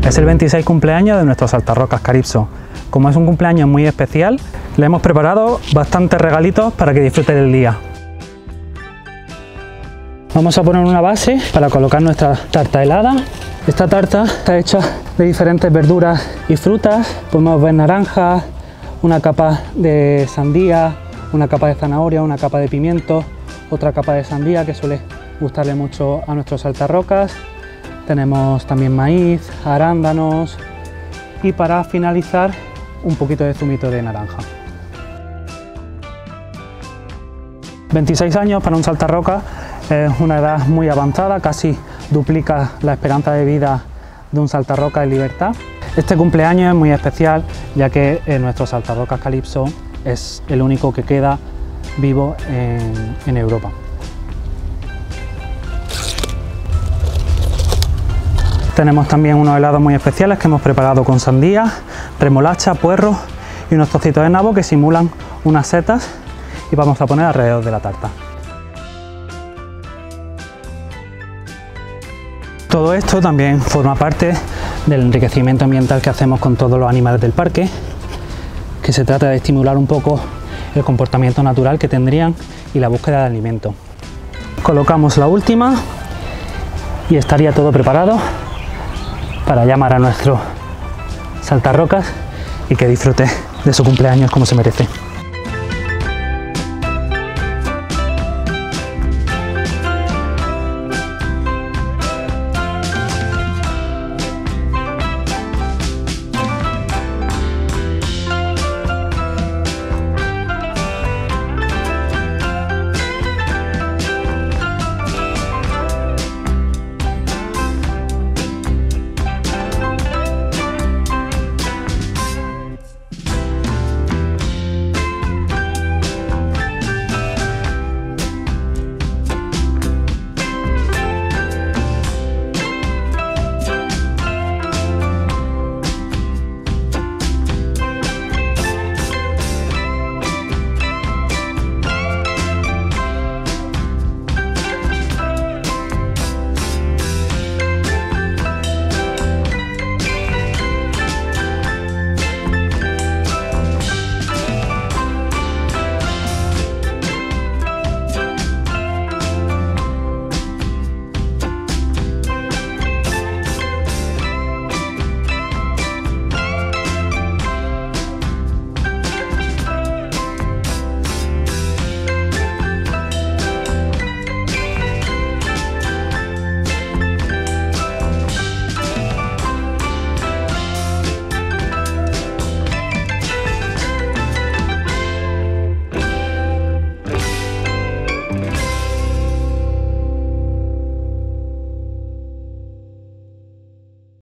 Es el 26 cumpleaños de nuestro Saltarrocas Calypso. Como es un cumpleaños muy especial, le hemos preparado bastantes regalitos para que disfrute del día. Vamos a poner una base para colocar nuestra tarta helada. Esta tarta está hecha de diferentes verduras y frutas. Podemos ver naranja, una capa de sandía, una capa de zanahoria, una capa de pimiento, otra capa de sandía que suele gustarle mucho a nuestros saltarrocas. Tenemos también maíz, arándanos y para finalizar un poquito de zumito de naranja. 26 años para un saltarrocas es una edad muy avanzada, casi duplica la esperanza de vida de un saltarrocas en libertad. Este cumpleaños es muy especial ya que nuestro Saltarrocas Calypso es el único que queda vivo en Europa. Tenemos también unos helados muy especiales que hemos preparado con sandía, remolacha, puerro y unos trocitos de nabo que simulan unas setas y vamos a poner alrededor de la tarta. Todo esto también forma parte del enriquecimiento ambiental que hacemos con todos los animales del parque, que se trata de estimular un poco el comportamiento natural que tendrían y la búsqueda de alimento. Colocamos la última y estaría todo preparado para llamar a nuestro saltarrocas y que disfrute de su cumpleaños como se merece.